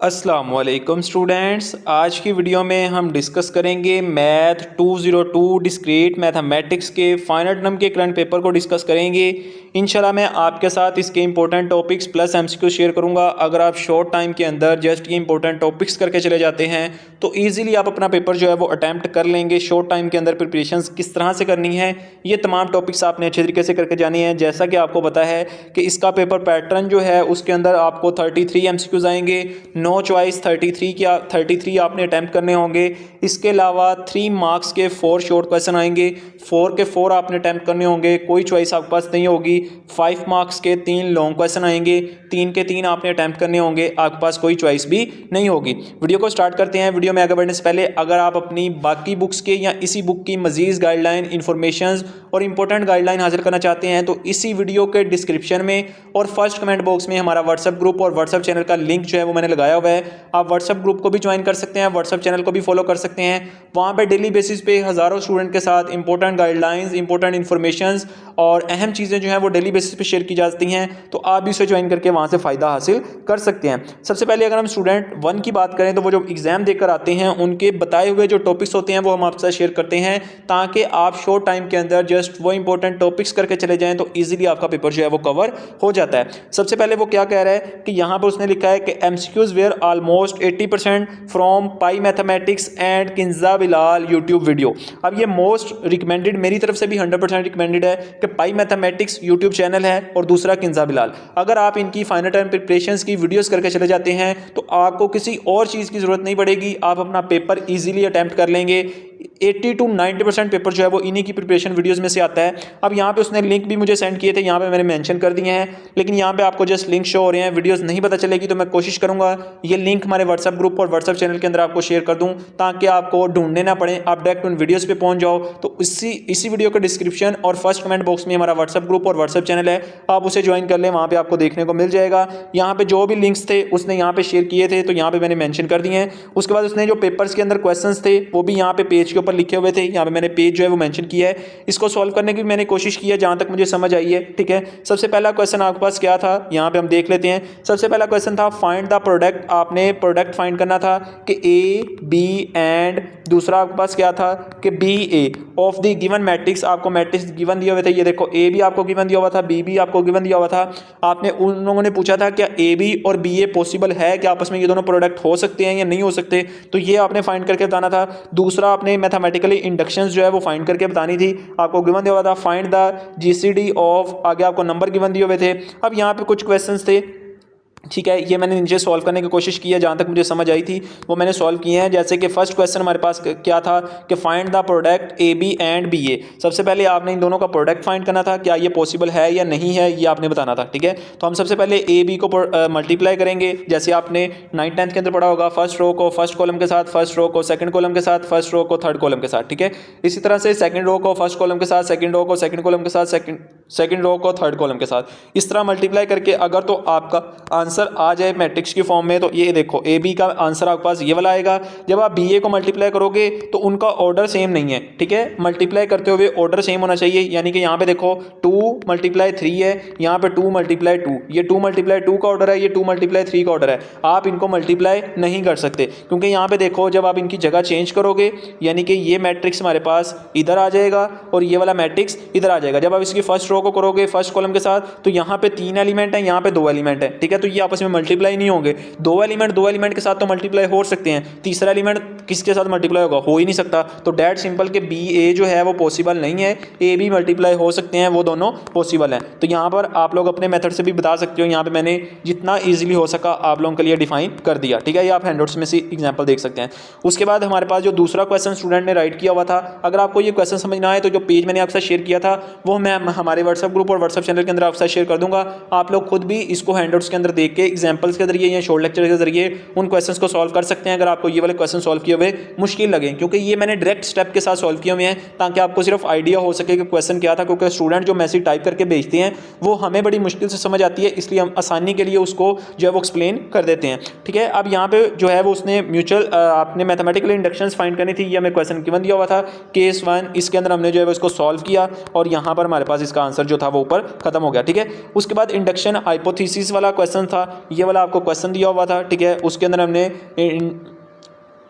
अस्सलामुअलैकुम स्टूडेंट्स, आज की वीडियो में हम डिस्कस करेंगे मैथ 202 डिस्क्रीट मैथमेटिक्स के फाइनल टर्म के करंट पेपर को डिस्कस करेंगे। इंशाल्लाह मैं आपके साथ इसके important topics plus MCQ share करूंगा। अगर आप शॉर्ट टाइम के अंदर जस्ट ये इंपॉर्टेंट टॉपिक्स करके चले जाते हैं तो ईजिली आप अपना पेपर जो है वो अटैम्प्ट कर लेंगे। शॉर्ट टाइम के अंदर प्रिपरेशन किस तरह से करनी है, ये तमाम टॉपिक्स आपने अच्छे तरीके से करके जानी है। जैसा कि आपको पता है कि इसका पेपर पैटर्न जो है उसके अंदर आपको 33 एमसीक्यूज आएंगे। नो चॉइस 33 आपने अटैम्प्ट करने होंगे। इसके अलावा 3 मार्क्स के 4 शॉर्ट क्वेश्चन आएंगे, 4 के 4 आपने अटैम्प्ट करने होंगे, कोई चॉइस आपके पास नहीं होगी। 5 मार्क्स के 3 लॉन्ग क्वेश्चन आएंगे, 3 के 3 आपने अटैम्प्ट करने होंगे, आपके पास कोई चॉइस भी नहीं होगी। वीडियो को स्टार्ट करते हैं। वीडियो में आगे बढ़ने से पहले अगर आप अपनी बाकी बुक्स के या इसी बुक की मजीद गाइडलाइन इन्फॉर्मेशन और इंपॉर्टेंट गाइडलाइन हासिल करना चाहते हैं तो इसी वीडियो के डिस्क्रिप्शन में और फर्स्ट कमेंट बॉक्स में हमारा व्हाट्सएप ग्रुप और व्हाट्सएप चैनल का लिंक जो है वो मैंने लगाया हुआ है। आप व्हाट्सएप ग्रुप को भी ज्वाइन कर सकते हैं, व्हाट्सएप चैनल को भी फॉलो कर सकते हैं। वहाँ पे डेली बेसिस पे हज़ारों स्टूडेंट के साथ इंपॉर्टेंट गाइडलाइंस, इंपॉर्टेंट इन्फॉर्मेशन और अहम चीज़ें जो हैं वो डेली बेसिस पे शेयर की जाती हैं, तो आप भी उसे ज्वाइन करके वहाँ से फ़ायदा हासिल कर सकते हैं। सबसे पहले अगर हम स्टूडेंट 1 की बात करें तो वो जो एग्ज़ाम देकर आते हैं उनके बताए हुए जो टॉपिक्स होते हैं वो हम आपके साथ शेयर करते हैं ताकि आप शॉर्ट टाइम के अंदर जस्ट वो इंपॉर्टेंट टॉपिक्स करके चले जाएँ तो ईजिली आपका पेपर जो है वो कवर हो जाता है। सबसे पहले वो क्या कह रहा है कि यहाँ पर उसने लिखा है कि MCQs were almost 80% from pi mathematics and Kinza Bilal YouTube video. अब ये मोस्ट रिकमेंडेड मेरी तरफ से भी 100% रिकमेंडेड है कि पाई मैथमेटिक्स यूट्यूब चैनल है और दूसरा किंजा बिलाल। अगर आप इनकी फाइनल टाइम प्रिपरेशंस की वीडियोस करके चले जाते हैं तो आपको किसी और चीज़ की ज़रूरत नहीं पड़ेगी, आप अपना पेपर ईजिली अटैम्प्ट कर लेंगे। 80 to 90% पेपर जो है वो इन्हीं की प्रिपरेशन वीडियोस में से आता है। अब यहाँ पे उसने लिंक भी मुझे सेंड किए थे, यहाँ पे मैंने मेंशन कर दिए हैं, लेकिन यहाँ पे आपको जस्ट लिंक शो हो रहे हैं, वीडियोस नहीं पता चलेगी तो मैं कोशिश करूँगा ये लिंक हमारे व्हाट्सएप ग्रुप और व्हाट्सएप चैनल के अंदर आपको शेयर कर दूँ ताकि आपको ढूंढने ना पड़े, आप डायरेक्ट उन वीडियोज़ पर पहुँच जाओ। तो इसी वीडियो के डिस्क्रिप्शन और फर्स्ट कमेंट बॉक्स में हमारा व्हाट्सएप ग्रुप और व्हाट्सएप चैनल है, आप उसे ज्वाइन कर लें, वहाँ पर आपको देखने को मिल जाएगा। यहाँ पे जो भी लिंक्स थे उसने यहाँ पे शेयर किए थे तो यहाँ पे मैंने मेंशन कर दिए हैं। उसके बाद उसने जो पेपर्स के अंदर क्वेश्चंस थे वो भी यहाँ पे पेज के ऊपर लिखे हुए थे, यहाँ पे मैंने पेज जो है वो मेंशन किया है। इसको सॉल्व करने की मैंने कोशिश की है जहाँ तक मुझे समझ आई है। ठीक है, सबसे पहला क्वेश्चन आपके पास क्या था यहाँ पे हम देख लेते हैं। सबसे पहला क्वेश्चन था फाइंड द प्रोडक्ट। आपने प्रोडक्ट फाइंड करना था कि ए बी एंड दूसरा आपके पास क्या था कि B A of the given matrix. आपको मैट्रिक्स गिवन दिए हुए थे, ये देखो ए भी आपको गिवन दिया हुआ था, बी भी आपको गिवन दिया हुआ था। आपने उन लोगों ने पूछा था क्या ए बी और बी ए पॉसिबल है कि आपस में ये दोनों प्रोडक्ट हो सकते हैं या नहीं हो सकते, तो ये आपने फाइंड करके बताना था। दूसरा आपने मैथमेटिकली इंडक्शंस जो है वो फाइंड करके बतानी थी, आपको गिवन दिया हुआ था फाइंड द जीसीडी ऑफ, आगे आपको नंबर गिवन दिए हुए थे। अब यहाँ पे कुछ क्वेश्चंस थे, ठीक है, ये मैंने नीचे सॉल्व करने की कोशिश की है, जहाँ तक मुझे समझ आई थी वो मैंने सॉल्व किए हैं। जैसे कि फर्स्ट क्वेश्चन हमारे पास क्या था कि find the product A B and B A. सबसे पहले आपने इन दोनों का प्रोडक्ट फाइंड करना था, क्या ये पॉसिबल है या नहीं है, ये आपने बताना था। ठीक है, तो हम सबसे पहले ए बी को मल्टीप्लाई करेंगे, जैसे आपने 9th 10th के अंदर पढ़ा होगा, फर्स्ट रो को फर्स्ट कॉलम के साथ, फर्स्ट रो को सेकंड कॉलम के साथ, फर्स्ट रो को थर्ड कॉलम के साथ। ठीक है, इसी तरह से सेकंड रो को फर्स्ट कॉलम के साथ, सेकंड रो को सेकंड कॉलम के साथ, सेकंड रो को थर्ड कॉलम के साथ, इस तरह मल्टीप्लाई करके अगर तो आपका आंसर आ जाए मैट्रिक्स की फॉर्म में तो ये देखो ए बी का आंसर आपके पास ये वाला आएगा। जब आप बी ए को मल्टीप्लाई करोगे तो उनका ऑर्डर सेम नहीं है। ठीक है, मल्टीप्लाई करते हुए ऑर्डर सेम होना चाहिए, यानी कि यहाँ पे देखो 2 × 3 है, यहाँ पे 2 × 2, ये 2 × 2 का ऑर्डर है, ये 2 × 3 का ऑर्डर है। आप इनको मल्टीप्लाई नहीं कर सकते क्योंकि यहाँ पे देखो जब आप इनकी जगह चेंज करोगे यानी कि ये मैट्रिक्स हमारे पास इधर आ जाएगा और ये वाला मैट्रिक्स इधर आ जाएगा। जब आप इसकी फर्स्ट रो को करोगे फर्स्ट कॉलम के साथ तो यहाँ पे 3 एलिमेंट है, यहाँ पे 2 एलिमेंट है। ठीक है, तो ये आपस में मल्टीप्लाई नहीं होंगे। 2 एलिमेंट के साथ तो मल्टीप्लाई हो सकते हैं, तीसरा एलिमेंट किसके साथ मल्टीप्लाई होगा, हो ही नहीं सकता। तो डेट सिंपल के बी ए जो है वो पॉसिबल नहीं है, ए भी मल्टीप्लाई हो सकते हैं, वो दोनों पॉसिबल हैं। तो यहाँ पर आप लोग अपने मेथड से भी बता सकते हो, यहाँ पे मैंने जितना ईजिली हो सका आप लोगों के लिए डिफाइन कर दिया। ठीक है, ये आप हैंडआउट्स में से एग्जाम्पल देख सकते हैं। उसके बाद हमारे पास जो दूसरा क्वेश्चन स्टूडेंट ने राइट किया हुआ था, अगर आपको ये क्वेश्चन समझ ना आए तो जो पेज मैंने आपके साथ शेयर किया था वो मैं हमारे व्हाट्सएप ग्रुप और व्हाट्सएप चैनल के अंदर आपके साथ शेयर कर दूंगा। आप लोग खुद भी इसको हैंडआउट्स के अंदर देख के एग्जाम्पल्स के जरिए या शॉर्ट लेक्चर के जरिए उन क्वेश्चंस को सॉल्व कर सकते हैं अगर आपको ये वाले क्वेश्चन सॉल्व किए हुए मुश्किल लगे, क्योंकि ये मैंने डायरेक्ट स्टेप के साथ सॉल्व किए हुए हैं ताकि आपको सिर्फ आइडिया हो सके कि क्वेश्चन क्या था। क्योंकि स्टूडेंट जो मैसेज टाइप करके भेजते हैं वो हमें बड़ी मुश्किल से समझ आती है, इसलिए हम आसानी के लिए उसको जो है वो एक्सप्लेन कर देते हैं। ठीक है, अब यहाँ पे जो है वो उसने म्यूचुअल आपने मैथमेटिकल इंडक्शंस फाइंड करनी थी, ये हमें क्वेश्चन गिवन दिया हुआ था केस 1, इसके अंदर हमने जो है वो इसको सॉल्व किया और यहाँ पर हमारे पास इसका आंसर जो था वो ऊपर खत्म हो गया। ठीक है, उसके बाद इंडक्शन हाइपोथेसिस वाला क्वेश्चन था, ये वाला आपको क्वेश्चन दिया हुआ था, ठीक है। उसके अंदर हमने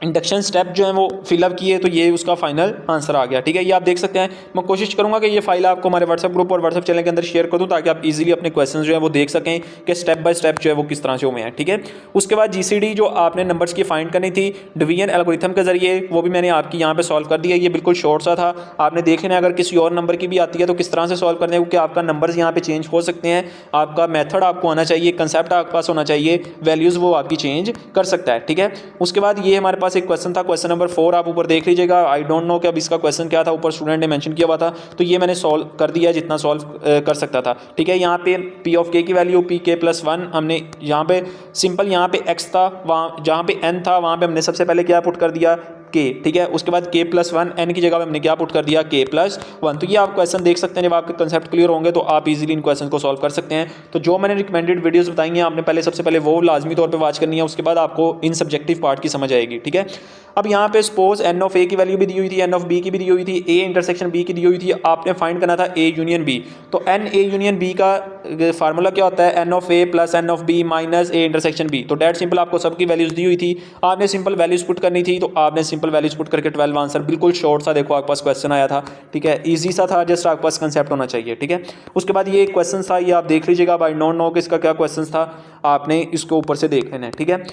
इंडक्शन स्टेप जो है वो फिलअप किए, तो ये उसका फाइनल आंसर आ गया, ठीक है। ये आप देख सकते हैं। मैं कोशिश करूंगा कि ये फाइल आपको हमारे व्हाट्सएप ग्रुप और व्हाट्सएप चैनल के अंदर शेयर कर दूं, ताकि आप इजीली अपने क्वेश्चन जो है वो देख सकें कि स्टेप बाय स्टेप जो है वो किस तरह से हुए हैं, ठीक है। उसके बाद जीसीडी जो आपने नंबर्स की फाइंड करनी थी डिवीजन एल्गोरिथम के जरिए, वो भी मैंने आपकी यहाँ पे सॉल्व कर दिया। ये बिल्कुल शॉर्ट सा था, आपने देख लेना। अगर किसी और नंबर की भी आती है तो किस तरह से सॉल्व करना है, क्योंकि आपका नंबर्स यहाँ पे चेंज हो सकते हैं। आपका मेथड आपको आना चाहिए, कंसेप्ट आपके पास होना चाहिए, वैल्यूज़ वो आपकी चेंज कर सकता है, ठीक है। उसके बाद ये हमारे पास एक क्वेश्चन था, क्वेश्चन नंबर 4 आप ऊपर देख लीजिएगा। आई डोंट नो कि अब इसका क्वेश्चन क्या था, ऊपर स्टूडेंट ने मेंशन किया हुआ था, तो ये मैंने सॉल्व कर दिया जितना सॉल्व कर सकता था, ठीक है। यहाँ पे पी ऑफ के की वैल्यू पी के प्लस 1 हमने यहाँ पे सिंपल, यहाँ पे एक्स था, वहाँ जहाँ पे एन था वहाँ पे हमने सबसे पहले क्या पुट कर दिया, के, ठीक है। उसके बाद के प्लस 1 एन की जगह पे हमने क्या पुट कर दिया, के प्लस 1। तो ये आप क्वेश्चन देख सकते हैं। जब आपके कंसेप्ट क्लियर होंगे तो आप इजीली इन क्वेश्चन को सॉल्व कर सकते हैं। तो जो मैंने रिकमेंडेड वीडियोस बताई हैं, आपने पहले सबसे पहले वो लाजमी तौर पे वॉच करनी है, उसके बाद आपको इन सब्जेक्टिव पार्ट की समझ आएगी, ठीक है। अब यहाँ पे सपोज एन ऑफ ए की वैल्यू भी दी हुई थी, एन ऑफ बी की भी दी हुई थी, ए इंटरसेक्शन बी की दी हुई थी। आपने फाइंड करना था ए यूनियन बी। तो एन ए यूनियन बी का फार्मूला क्या होता है, n of A plus n of B minus A intersection B. तो डेट सिंपल आपको सबकी वैल्यूज दी हुई थी, आपने सिंपल वैल्यूज पुट करनी थी। तो आपने सिंपल वैल्यूज पुट करके 12 आंसर, बिल्कुल शॉर्ट सा देखो आपके पास क्वेश्चन आया था, ठीक है। ईजी सा था, जस्ट आपके पास कंसेप्ट होना चाहिए, ठीक है। उसके बाद ये क्वेश्चन था, ये आप देख लीजिएगा। आई डोंट नो कि इसका क्या क्वेश्चन था, आपने इसको ऊपर से देख लेना है, ठीक है।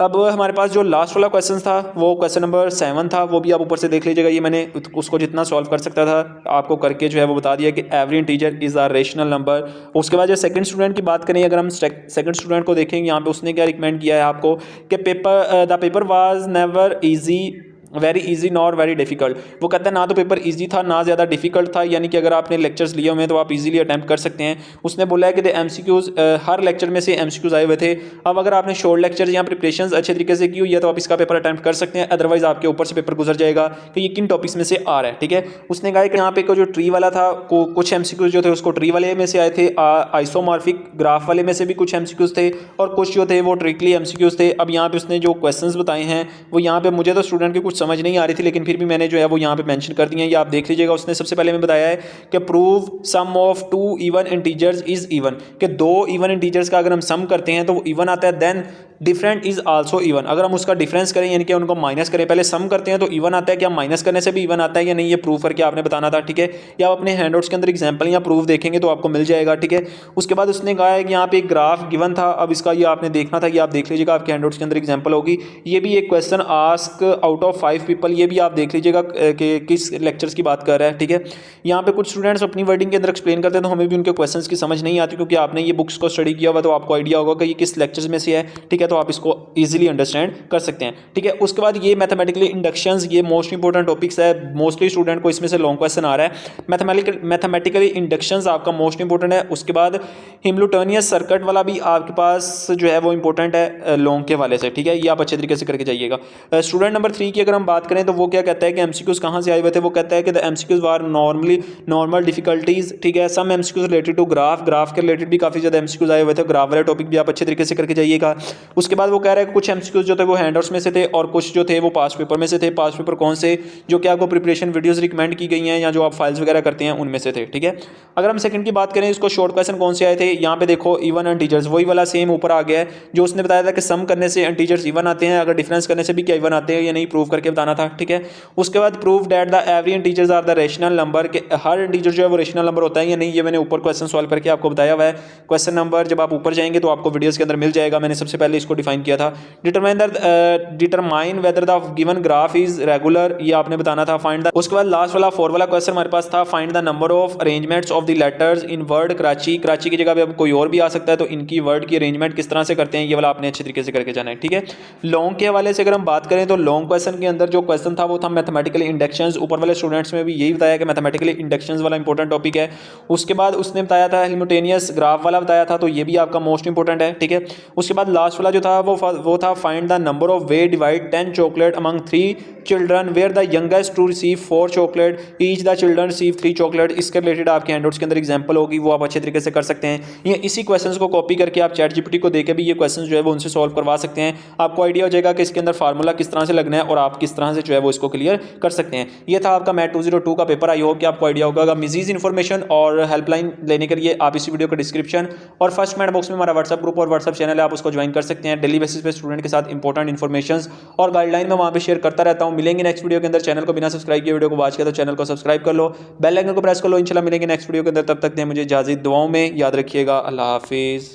अब हमारे पास जो लास्ट वाला क्वेश्चन था वो क्वेश्चन नंबर 7 था, वो भी आप ऊपर से देख लीजिएगा। ये मैंने उसको जितना सॉल्व कर सकता था आपको करके जो है वो बता दिया कि every integer is a rational number. उसके बाद जो सेकंड स्टूडेंट की बात करें, अगर हम सेकंड स्टूडेंट को देखेंगे, यहाँ पे उसने क्या रिकमेंड किया है आपको कि the paper was never easy, very easy nor very difficult. वो कहता है ना तो पेपर इजी था ना ज़्यादा डिफिकल्ट था, यानी कि अगर आपने लेक्चर्स लिए हुए हैं तो आप इजीली अटैम्प्ट कर सकते हैं। उसने बोला है कि एमसीक्यूज़ हर लेक्चर में से एमसीक्यूज़ आए हुए थे। अब अगर आपने शॉर्ट लेक्चर या प्रिपरेशन अच्छे तरीके से की हुई है तो आप इसका पेपर अटैम्प्ट कर सकते हैं, अदरवाइज आपके ऊपर से पेपर गुजर जाएगा कि ये किन टॉपिक्स में से आ रहा है, ठीक है। उसने कहा कि यहाँ पे जो ट्री वाला था, कुछ एमसीक्यूज़ जो थे उसको ट्री वाले में से आए थे, आइसोमॉर्फिक ग्राफ वाले में से भी कुछ एमसीक्यूज़ थे, और कुछ जो थे वो ट्रिकली एमसीक्यूज़ थे। अब यहाँ पे उसने जो क्वेश्चंस बताए हैं वो यहाँ पे मुझे तो स्टूडेंट की कुछ समझ नहीं आ रही थी, लेकिन फिर भी मैंने जो है वो यहाँ पे मेंशन कर दिए हैं, ये आप देख लीजिएगा। उसने सबसे पहले में बताया है कि prove sum of 2 even integers is even, कि 2 इवन इंटीजर्स का अगर हम सम करते हैं तो वो इवन आता है, then different is also even. अगर हम उसका डिफरेंस करें यानी कि उनको माइनस करें, पहले सम करते हैं तो इवन आता है, क्या माइनस करने से भी इवन आता है या नहीं, ये प्रूव करके आपने बताना था, ठीक है। या आप अपने हैंडआउट्स के अंदर एग्जांपल या प्रूफ देखेंगे तो आपको मिल जाएगा, ठीक है। उसके बाद उसने कहा है कि यहाँ पे एक ग्राफ गिवन था, अब इसका ये आपने देखना था, ये आप देख लीजिएगा, आपके हैंडआउट्स के अंदर एग्जाम्पल होगी। ये भी एक question ask out of 5 people, ये भी आप देख लीजिएगा कि किस लेक्चर्स की बात कर रहा है, ठीक है। यहाँ पे कुछ स्टूडेंट्स अपनी वर्डिंग के अंदर एक्सप्लेन करते हैं तो हमें भी उनके क्वेश्चंस की समझ नहीं आती, क्योंकि आपने ये बुक्स को स्टडी किया हुआ तो आपको आइडिया होगा कि ये किस लेक्चर्स में से है, ठीक है। तो आप इसको इजीली अंडरस्टैंड कर सकते हैं, ठीक है। उसके बाद ये मैथमेटिकली इंडक्शंस, ये मोस्ट इंपॉर्टेंट टॉपिक्स है, मोस्टली स्टूडेंट को इसमें से लॉन्ग क्वेश्चन आ रहा है। मैथमेटिकली इंडक्शंस आपका मोस्ट इंपॉर्टेंट है। उसके बाद हिमल्टोनियस सर्किट वाला भी आपके पास जो है वो इंपॉर्टेंट है लॉन्ग के वाले से, ठीक है। ये आप अच्छे तरीके से करके जाइएगा। स्टूडेंट नंबर 3 की अगर हम बात करें तो वो क्या कहता है कि एमसीक्यूज कहाँ से आए हुए थे, वो कहता है कि the MCQs are normal difficulties, ठीक है। Some MCQs related to graph के रिलेटेड भी काफ़ी ज़्यादा एमसीक्यूज आए हुए थे, ग्राफ वाले टॉपिक भी आप अच्छे तरीके से करके जाइएगा। उसके बाद वो कह रहा है कि कुछ एमसीक्यूज जो थे वो हैंडआउट्स में से थे और कुछ जो थे वो पास्ट पेपर में से थे। पास्ट पेपर कौन से, जो कि आपको प्रिपरेशन वीडियोस रिकमेंड की गई हैं या जो आप फाइल्स वगैरह करते हैं उनमें से थे, ठीक है। अगर हम सेकंड की बात करें, इसको शॉर्ट क्वेश्चन कौन से आए थे, यहाँ पे देखो इवन इंटीजर्स, वही वाला सेम ऊपर आ गया है जो उसने बताया था कि सम करने से इंटीजर्स इवन आते हैं, अगर डिफरेंस करने से भी क्या इवन आते हैं या नहीं, प्रूव करके बताना था, ठीक है। उसके बाद prove that the every integers are the rational number, के हर इंटीजर जो है वो रेशनल नंबर होता है या नहीं, ये मैंने ऊपर क्वेश्चन सॉल्व करके आपको बताया हुआ है। क्वेश्चन नंबर जब आप ऊपर जाएंगे तो आपको वीडियोस के अंदर मिल जाएगा, मैंने सबसे पहले इसको डिफाइन किया था। Determine whether the given graph is regular, ये आपने बताना था। फाइंड द, उसके बाद लास्ट वाला 4 वाला क्वेश्चन हमारे पास था, find the number of arrangements of the letters in word Karachi. Karachi की जगह पे अब कोई और भी आ सकता है, तो इनकी वर्ड की अरेंजमेंट किस तरह से करते हैं, ये वाला आपने अच्छे तरीके से करके जाना है, ठीक है। लॉन्ग के हवाले से अगर हम बात करें तो लॉन्ग क्वेश्चन के अंदर जो क्वेश्चन था वो था मैथमेटिकल इंडक्शंस। ऊपर वाले स्टूडेंट्स में भी यही बताया कि मैथमेटिकली इंडक्शंस वाला इंपॉर्टेंट टॉपिक है। उसके बाद उसने बताया था हिमल्टोनियस ग्राफ वाला बताया था, तो ये भी आपका मोस्ट इंपॉर्टेंट है, ठीक है। उसके बाद लास्ट वाला जो जो था वो था find the number of way divide 10 chocolate among 3 children where the youngest to receive 4 chocolate each the children receive 3 chocolate. इसके रिलेटेड आपके हैंडआउट्स के अंदर एग्जांपल होगी, वो आप अच्छे तरीके से कर सकते हैं। ये इसी क्वेश्चंस को कॉपी करके आप चैट जीपीटी को देके भी ये क्वेश्चंस जो है वो उनसे सॉल्व करवा सकते हैं। आपको आइडिया हो जाएगा कि इसके अंदर फार्मूला किस तरह से लगना है और आप किस तरह से जो है वो इसको क्लियर कर सकते हैं। ये था आपका मैथ 202 का पेपर। आई होप कि आपको आइडिया होगा। मजीद इन्फॉर्मेशन और हेल्पलाइन लेने के लिए आप इसी वीडियो का डिस्क्रिप्शन और फर्स्ट कमेंट बॉक्स में हमारा व्हाट्सएप ग्रुप और व्हाट्सएप चैनल है, आप उसको ज्वाइन कर सकते हैं। डेली बेसिस पे स्टूडेंट के साथ इंपॉर्टेंट इन्फॉर्मेशन और गाइडलाइन में वहाँ पे शेयर करता रहता हूँ। मिलेंगे नेक्स्ट वीडियो के अंदर। चैनल को बिना सब्सक्राइब किए वीडियो को वॉच किया तो चैनल को सब्सक्राइब कर लो, बेल आइकन को प्रेस कर लो। इंशाल्लाह मिलेंगे नेक्स्ट वीडियो के अंदर। तब तक दें मुझे इजाजत, दुआओं में याद रखिएगा। अल्लाह हाफिज़।